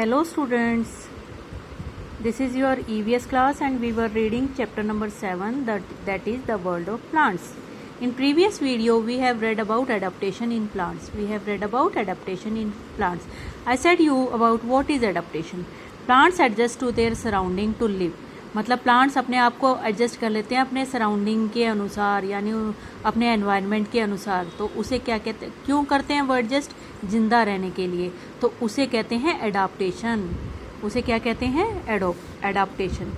Hello students, this is your EVS class and we were reading chapter number 7 that is the world of plants. In previous video we have read about adaptation in plants. I said you about what is adaptation. Plants adjust to their surrounding to live. मतलब plants अपने आप को adjust कर लेते हैं अपने surrounding के अनुसार यानी अपने एनवायरनमेंट के अनुसार। तो उसे क्या कहते हैं, क्यों करते हैं वो एडजस्ट? जिंदा रहने के लिए। तो उसे कहते हैं एडाप्टेशन। उसे क्या कहते हैं? Adaptation.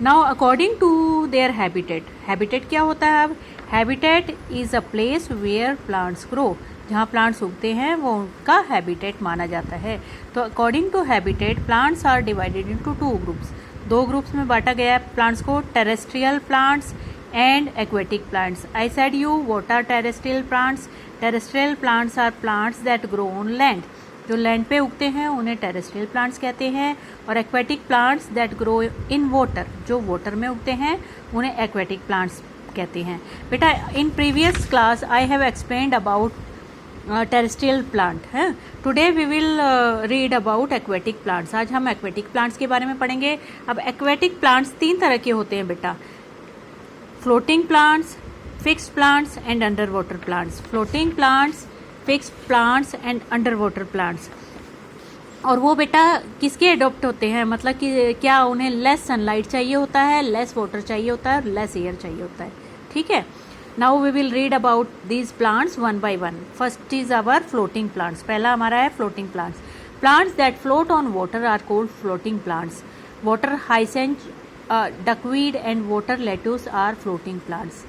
Now according to their habitat. Habitat क्या होता है? अब habitat is a place where plants grow. जहाँ प्लांट्स उगते हैं वो उनका हैबिटेट माना जाता है। तो according to habitat plants are divided into two groups. दो ग्रुप्स में बांटा गया है प्लांट्स को, terrestrial plants and aquatic plants. I said you what are terrestrial plants? Terrestrial plants are plants that grow on land. जो land पे उगते हैं उन्हें टेरेस्ट्रियल प्लांट्स कहते हैं। और aquatic plants that grow in water, जो वाटर में उगते हैं उन्हें एक्वेटिक प्लांट्स कहते हैं। बेटा in previous class I have explained about terrestrial plant है। Today we will read about aquatic plants. आज हम एक्वेटिक प्लांट्स के बारे में पढ़ेंगे। अब एक्वेटिक प्लांट्स तीन तरह के होते हैं बेटा, floating plants, fixed plants and under water plants. Floating plants, fixed plants and under water plants. और वो बेटा किसके अडॉप्ट होते हैं? मतलब कि क्या उन्हें लेस सनलाइट चाहिए होता है, लेस वाटर चाहिए होता है, लेस एयर चाहिए होता है। ठीक है। Now we will read about these plants one by one. First is our floating plants. पहला हमारा है floating plants. Plants that float on water are called floating plants. Water hyacinth, duckweed and water lettuce are floating plants.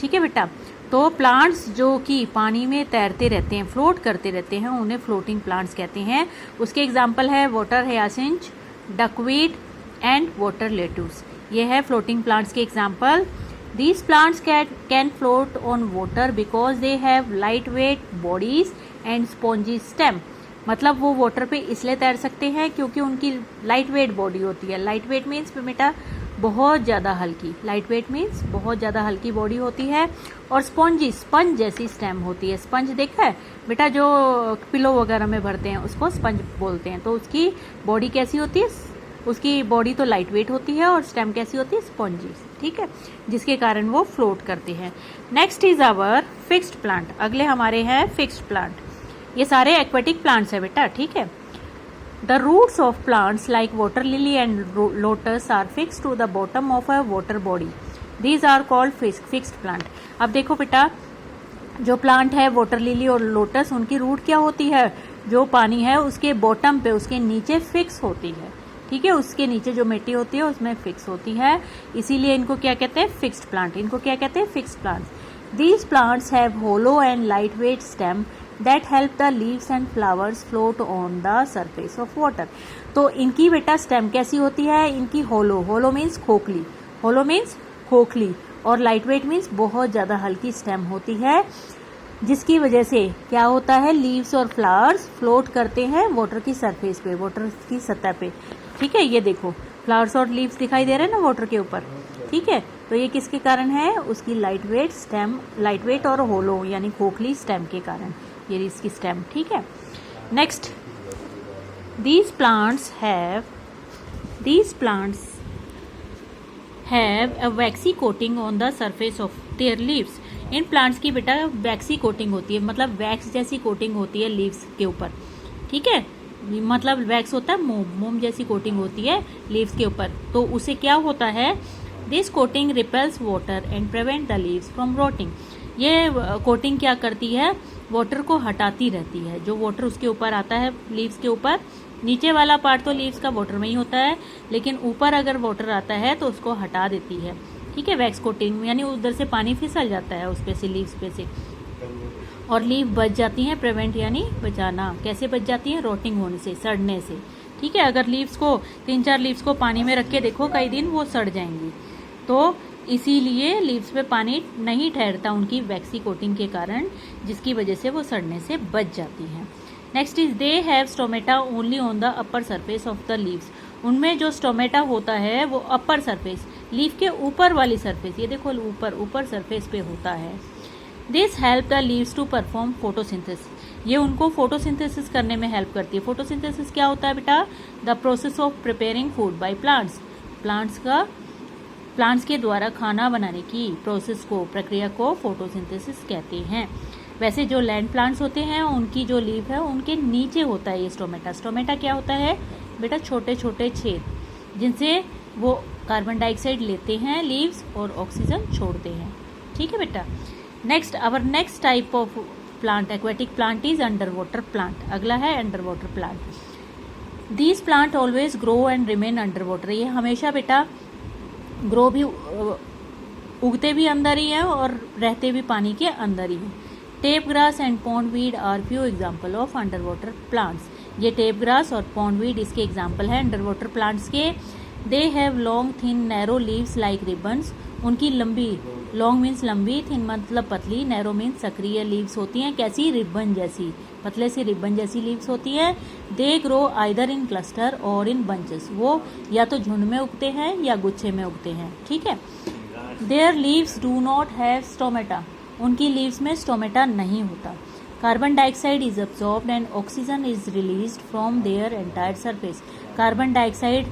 ठीक है बेटा। तो plants जो कि पानी में तैरते रहते हैं, फ्लोट करते रहते हैं, उन्हें फ्लोटिंग प्लांट्स कहते हैं। उसके एग्जाम्पल है water hyacinth, duckweed and water lettuce. ये है फ्लोटिंग प्लांट्स के example. These plants can float on water because they have lightweight bodies and spongy stem. मतलब वो वाटर पे इसलिए तैर सकते हैं क्योंकि उनकी लाइट वेट बॉडी होती है। लाइट वेट मीन्स बेटा बहुत ज़्यादा हल्की। लाइट वेट मीन्स बहुत ज़्यादा हल्की बॉडी होती है। और स्पॉन्जी, स्पंज जैसी स्टेम होती है। स्पंज देखा है बेटा, जो पिलो वगैरह में भरते हैं उसको स्पंज बोलते हैं। तो उसकी बॉडी कैसी होती है? उसकी बॉडी तो लाइट वेट होती है और स्टेम कैसी होती है? स्पॉन्जी। ठीक है, जिसके कारण वो फ्लोट करते हैं। Next is our fixed plant. अगले हमारे हैं फिक्स्ड प्लांट। ये सारे एक्वेटिक प्लांट्स है बेटा। ठीक है। The roots of plants like water lily and lotus are fixed to the bottom of a water body. These are called fixed plant. अब देखो बेटा, जो प्लांट है वाटर लिली और लोटस, उनकी रूट क्या होती है? जो पानी है उसके बॉटम पे, उसके नीचे फिक्स होती है। ठीक है, उसके नीचे जो मिट्टी होती है उसमें फिक्स होती है, इसीलिए इनको क्या कहते हैं? Fixed plant. इनको क्या कहते हैं? Fixed plants. These plants have hollow and lightweight stem that help the leaves and flowers float on the surface of water. तो इनकी बेटा स्टेम कैसी होती है? इनकी होलो, होलो मीन्स खोखली, होलो मीन्स खोखली, और लाइट वेट मीन्स बहुत ज्यादा हल्की स्टेम होती है, जिसकी वजह से क्या होता है? लीव्स और फ्लावर्स फ्लोट करते हैं वाटर की सरफेस पे, वाटर की सतह पे। ठीक है, ये देखो फ्लावर्स और लीव्स दिखाई दे रहे हैं ना वाटर के ऊपर। ठीक है, तो ये किसके कारण है? उसकी light weight stem, light weight और होलो यानी खोखली स्टेम के कारण, ये इसकी स्टेम। ठीक है। Next, these plants have a vaccine coating on the surface of their leaves. In plants की बेटा वैक्सी कोटिंग होती है, मतलब वैक्स जैसी कोटिंग होती है लीव्स के ऊपर। ठीक है, मतलब वैक्स होता है मोम, मोम जैसी कोटिंग होती है लीव्स के ऊपर। तो उसे क्या होता है? This coating repels water and prevent the leaves from rotting. ये कोटिंग क्या करती है? वाटर को हटाती रहती है। जो वाटर उसके ऊपर आता है लीव्स के ऊपर, नीचे वाला पार्ट तो लीव्स का वाटर में ही होता है, लेकिन ऊपर अगर वाटर आता है तो उसको हटा देती है। ठीक है, वैक्स कोटिंग यानी उधर से पानी फिसल जाता है उस पे से, लीव्स पे से, और लीव बच जाती हैं। प्रिवेंट यानी बचाना। कैसे बच जाती हैं? रोटिंग होने से, सड़ने से। ठीक है, अगर लीव्स को 3-4 लीव्स को पानी में रख के देखो कई दिन, वो सड़ जाएंगी। तो इसीलिए लीव्स पे पानी नहीं ठहरता उनकी वैक्सी कोटिंग के कारण, जिसकी वजह से वो सड़ने से बच जाती हैं। Next is they have stomata only on the upper surface of the leaves. उनमें जो स्टोमेटा होता है वो अपर सरफेस, लीव के ऊपर वाली सरफेस, ये देखो ऊपर सरफेस पे होता है। This help the leaves to perform photosynthesis. ये उनको फोटोसिंथेसिस करने में हेल्प करती है। फोटोसिंथेसिस क्या होता है बेटा? The process of preparing food by plants. Plants के द्वारा खाना बनाने की प्रोसेस को, प्रक्रिया को फोटोसिंथेसिस कहते हैं। वैसे जो लैंड प्लांट्स होते हैं उनकी जो लीफ है उनके नीचे होता है ये स्टोमेटा। स्टोमेटा क्या होता है बेटा? छोटे छोटे छेद जिनसे वो कार्बन डाइऑक्साइड लेते हैं लीव्स और ऑक्सीजन छोड़ते हैं। ठीक है बेटा। Next, our next type of plant, aquatic plant is under water plant. अगला है under water plant. These plant always grow and remain under water. ये हमेशा बेटा ग्रो भी, उगते भी अंदर ही हैं और रहते भी पानी के अंदर ही हैं। Tape grass and pondweed are few example of underwater plants. ये टेप ग्रास और पॉन्ड वीड इसके एग्जाम्पल हैं अंडर वाटर प्लांट्स के। They have long thin narrow leaves like ribbons. उनकी लंबी, लॉन्ग मीन्स लंबी, थिन मतलब पतली, नैरो मीन्स सक्रिय लीव्स होती हैं। कैसी? रिबन जैसी, पतले से रिबन जैसी लीव्स होती हैं। They grow either in cluster और इन बंचेस। वो या तो झुंड में उगते हैं या गुच्छे में उगते हैं। ठीक है। There leaves do not have stomata. उनकी लीव्स में स्टोमेटा नहीं होता। Carbon dioxide is absorbed and oxygen is released from their entire surface. Carbon dioxide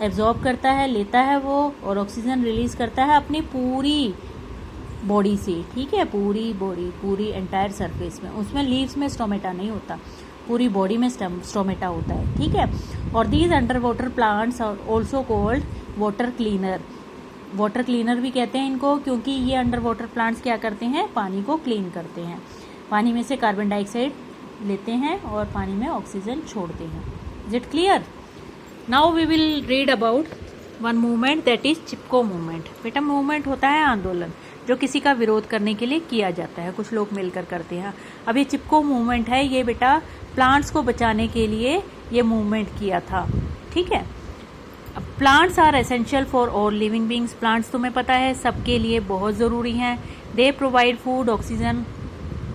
absorb करता है, लेता है वो, और ऑक्सीजन रिलीज करता है अपनी पूरी बॉडी से। ठीक है, पूरी बॉडी, पूरी एंटायर सरफेस में। उसमें लीव्स में स्टोमेटा नहीं होता, पूरी बॉडी में स्टोमेटा होता है। ठीक है। और these underwater plants are also called water cleaner. Water cleaner भी कहते हैं इनको, क्योंकि ये अंडर वाटर प्लांट्स क्या करते हैं? पानी को क्लीन करते हैं। पानी में से कार्बन डाइऑक्साइड लेते हैं और पानी में ऑक्सीजन छोड़ते हैं। Is it clear? Now we will read about one movement, that is Chipko movement. बेटा मूवमेंट होता है आंदोलन जो किसी का विरोध करने के लिए किया जाता है, कुछ लोग मिलकर करते हैं। अब ये चिपको मूवमेंट है, ये बेटा प्लांट्स को बचाने के लिए ये मूवमेंट किया था। ठीक है। Plants are essential for all living beings. Plants तुम्हें पता है सबके लिए बहुत ज़रूरी हैं। They provide food, oxygen,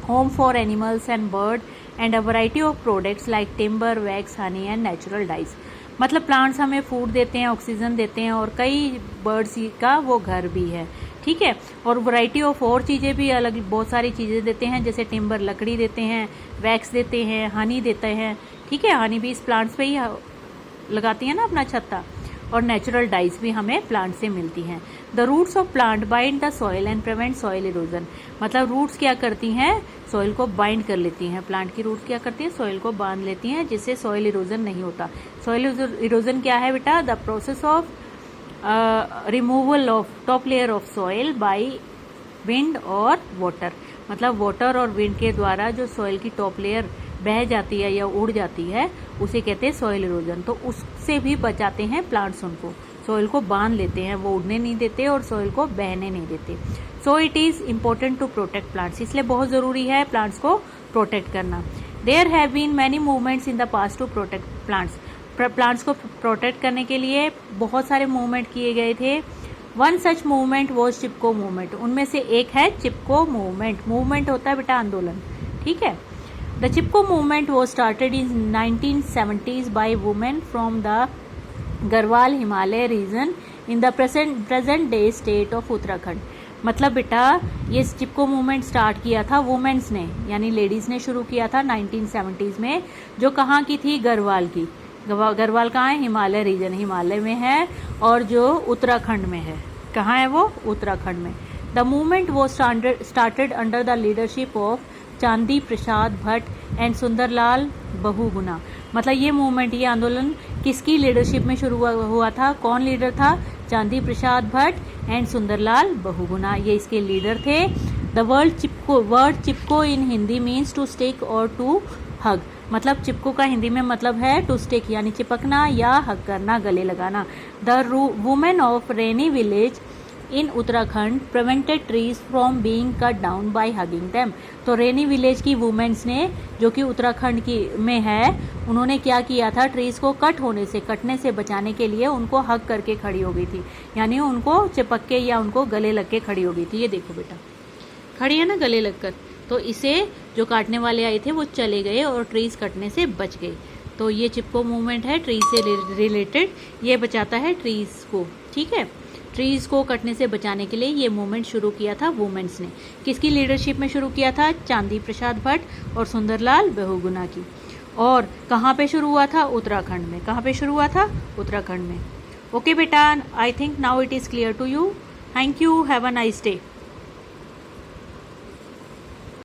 home for animals and bird and a variety of products like timber, wax, honey and natural dyes. मतलब प्लांट्स हमें फूड देते हैं, ऑक्सीजन देते हैं और कई बर्ड्स का वो घर भी है। ठीक है। और वैरायटी ऑफ और चीज़ें भी अलग, बहुत सारी चीज़ें देते हैं, जैसे टिम्बर लकड़ी देते हैं, वैक्स देते हैं, हनी देते हैं। ठीक है। हनी भी इस प्लांट्स पे ही लगाती है ना अपना छत्ता। और नेचुरल डाइज भी हमें प्लांट से मिलती हैं। The roots of plant bind the soil and prevent soil erosion. मतलब रूट्स क्या करती हैं? सॉइल को बाइंड कर लेती हैं। प्लांट की रूट्स क्या करती है? सॉइल को बांध लेती हैं, जिससे सॉइल इरोजन नहीं होता। सॉइल इरोजन क्या है बेटा? The process of removal of top layer of soil by wind और वाटर। मतलब वाटर और विंड के द्वारा जो सॉइल की टॉप लेयर बह जाती है या उड़ जाती है, उसे कहते हैं सॉइल इरोजन। तो उससे भी बचाते हैं प्लांट्स, उनको सॉइल को बांध लेते हैं, वो उड़ने नहीं देते और सॉइल को बहने नहीं देते। So it is important to protect plants. इसलिए बहुत जरूरी है प्लांट्स को प्रोटेक्ट करना। There have been many movements in the past to protect plants. Plants को प्रोटेक्ट करने के लिए बहुत सारे मूवमेंट किए गए थे। One such movement was Chipko movement. उनमें से एक है चिपको मूवमेंट। मूवमेंट होता है बेटा आंदोलन। ठीक है। The Chipko movement was started in 1970s by women from the Garhwal Himalaya region in the present day state of Uttarakhand। मतलब बेटा ये चिपको मूवमेंट स्टार्ट किया था वुमेन्स ने, यानी लेडीज ने शुरू किया था 1970s में, जो कहाँ की थी? गढ़वाल की। गढ़वाल कहाँ है? हिमालय रीजन, हिमालय में है, और जो उत्तराखंड में है। कहाँ है वो? उत्तराखंड में। The movement was started under the leadership of चांदी प्रसाद भट्ट एंड सुंदरलाल बहुगुणा। मतलब ये मूवमेंट, ये आंदोलन किसकी लीडरशिप में शुरू हुआ था? कौन लीडर था? चांदी प्रसाद भट्ट एंड सुंदरलाल बहुगुणा, ये इसके लीडर थे। The word Chipko in Hindi means to stick और टू हग। मतलब चिपको का हिंदी में मतलब है टू स्टिक, यानी चिपकना या हग करना, गले लगाना। The women of rainy village in Uttarakhand prevented trees from being cut down by hugging them. तो रेनी विलेज की वुमेन्स ने, जो कि उत्तराखंड की में है, उन्होंने क्या किया था? ट्रीज को कटने से बचाने के लिए उनको हग करके खड़ी हो गई थी, यानी उनको चिपक के या उनको गले लग के खड़ी हो गई थी। ये देखो बेटा, खड़ी है ना गले लगकर। तो इसे जो काटने वाले आए थे वो चले गए और ट्रीज कटने से बच गए। तो ये चिपको मूवमेंट है ट्रीज से रिलेटेड, ये बचाता है ट्रीज को। ठीक है। ट्रीज़ को कटने से बचाने के लिए ये मूवमेंट शुरू किया था वुमेन्स ने। किसकी लीडरशिप में शुरू किया था? चांदी प्रसाद भट्ट और सुंदरलाल बहुगुणा की। और कहाँ पे शुरू हुआ था? उत्तराखंड में। कहाँ पे शुरू हुआ था? उत्तराखंड में। ओके बेटा, I think now it is clear to you. Thank you, have a nice day.